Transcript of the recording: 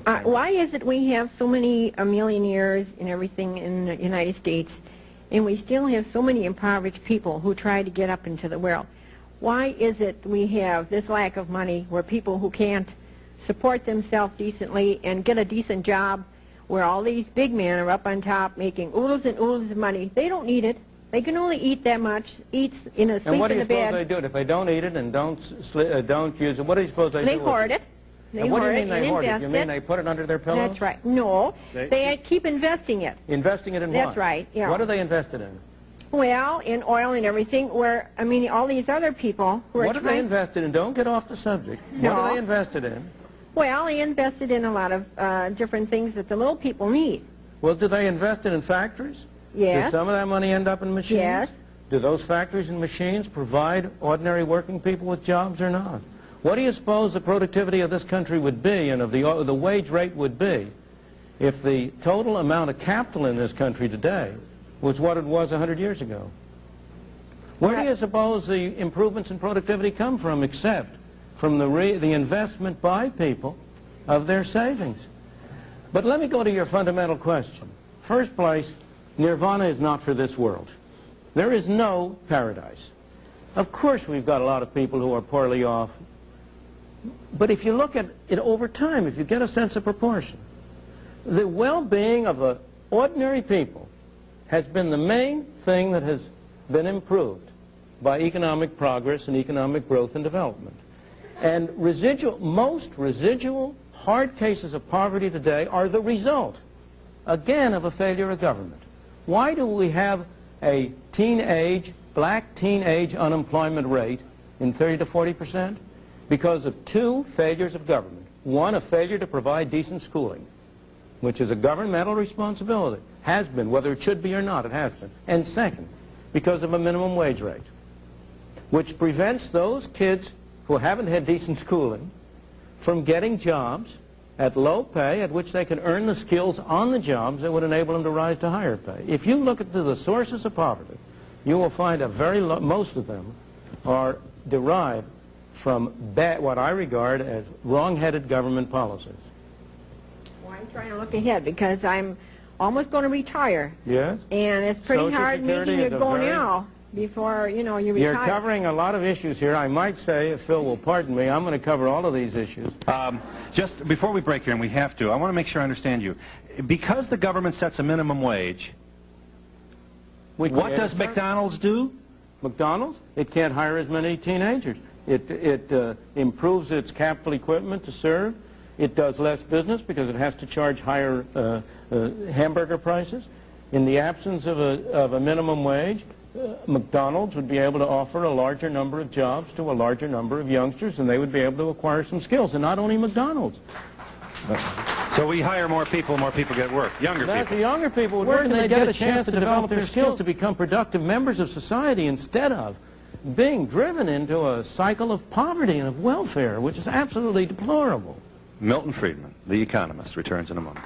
Why is it we have so many millionaires and everything in the United States, and we still have so many impoverished people who try to get up into the world? Why is it we have this lack of money where people who can't support themselves decently and get a decent job, where all these big men are up on top making oodles and oodles of money? They don't need it. They can only eat that much, sleep in the bed. And what do you suppose they do? If they don't eat it and don't use it, what do you suppose they do? They hoard it. They what do you mean they hoard it? You mean they put it under their pillows? That's right. No, they keep investing it. Investing it in what? That's right, yeah. What are they invested in? Well, in oil and everything, where, I mean, all these other people who are What are they invested in? Don't get off the subject. No. What are they invested in? Well, they invested in a lot of different things that the little people need. Well, do they invest it in factories? Yes. Does some of that money end up in machines? Yes. Do those factories and machines provide ordinary working people with jobs or not? What do you suppose the productivity of this country would be and of the wage rate would be if the total amount of capital in this country today was what it was 100 years ago? Where do you suppose the improvements in productivity come from except from the investment by people of their savings? But let me go to your fundamental question. First place, nirvana is not for this world. There is no paradise. Of course we've got a lot of people who are poorly off. But if you look at it over time, if you get a sense of proportion, the well-being of ordinary people has been the main thing that has been improved by economic progress and economic growth and development. And most residual hard cases of poverty today are the result, again, of a failure of government. Why do we have a black teenage unemployment rate in 30 to 40%? Because of two failures of government. One, a failure to provide decent schooling, which is a governmental responsibility. Has been, whether it should be or not, it has been. And second, because of a minimum wage rate, which prevents those kids who haven't had decent schooling from getting jobs at low pay at which they can earn the skills on the jobs that would enable them to rise to higher pay. If you look at the sources of poverty, you will find most of them are derived from what I regard as wrong-headed government policies. Well, I'm trying to look ahead because I'm almost going to retire. Yes? And it's pretty hard making it go now before, you know, you retire. You're covering a lot of issues here. I might say, if Phil will pardon me, I'm going to cover all of these issues. Just before we break here, and we have to, I want to make sure I understand you. Because the government sets a minimum wage, what does McDonald's do? McDonald's? It can't hire as many teenagers. It improves its capital equipment to serve. It does less business because it has to charge higher hamburger prices. In the absence of a minimum wage, McDonald's would be able to offer a larger number of jobs to a larger number of youngsters, and they would be able to acquire some skills. And not only McDonald's. So we hire more people get work. Younger people. The younger people would work, and they'd get a chance to develop their skills to become productive members of society instead of being driven into a cycle of poverty and of welfare, which is absolutely deplorable. Milton Friedman, the economist, returns in a moment.